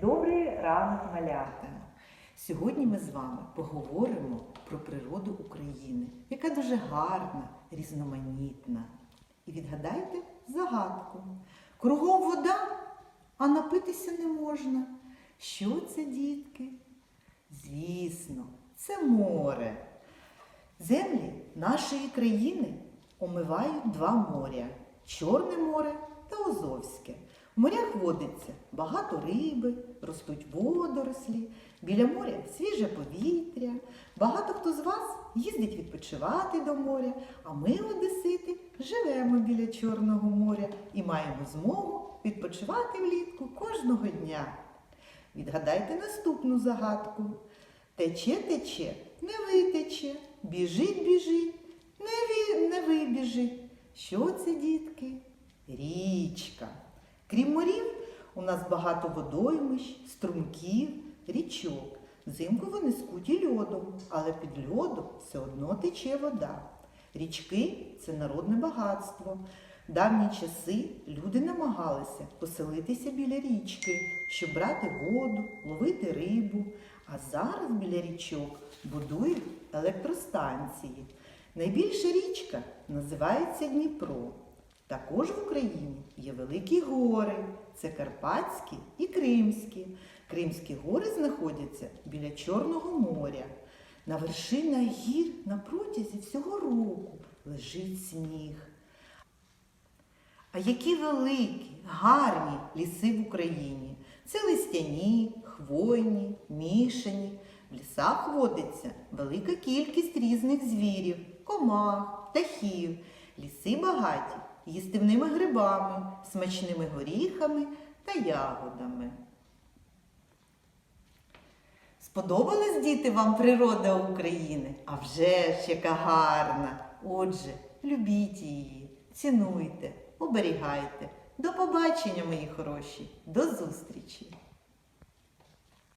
Добрий ранок, малята! Сьогодні ми з вами поговоримо про природу України, яка дуже гарна, різноманітна. І відгадайте загадку. Кругом вода, а напитися не можна. Що це, дітки? Звісно, це море. Землі нашої країни омивають два моря – Чорне море та Азовське. В морях водиться багато риби, ростуть водорослі, біля моря свіже повітря. Багато хто з вас їздить відпочивати до моря, а ми, одесити, живемо біля Чорного моря і маємо змогу відпочивати влітку кожного дня. Відгадайте наступну загадку. Тече, тече, не витече, біжить, біжить, не вибіжить. Що це, дітки? Річка. Крім морів, у нас багато водоймищ, струмків, річок. Взимку вони скуті льодом, але під льодом все одно тече вода. Річки – це народне багатство. В давні часи люди намагалися поселитися біля річки, щоб брати воду, ловити рибу. А зараз біля річок будують електростанції. Найбільша річка називається Дніпро. Також в Україні є великі гори – це Карпатські і Кримські. Кримські гори знаходяться біля Чорного моря. На вершинах гір на протязі всього року лежить сніг. А які великі, гарні ліси в Україні! Це листяні, хвойні, мішані. В лісах водиться велика кількість різних звірів, комах, птахів. Ліси багаті їстивними грибами, смачними горіхами та ягодами. Сподобалась, діти, вам природа України? А вже ж яка гарна! Отже, любіть її, цінуйте, оберігайте. До побачення, мої хороші! До зустрічі!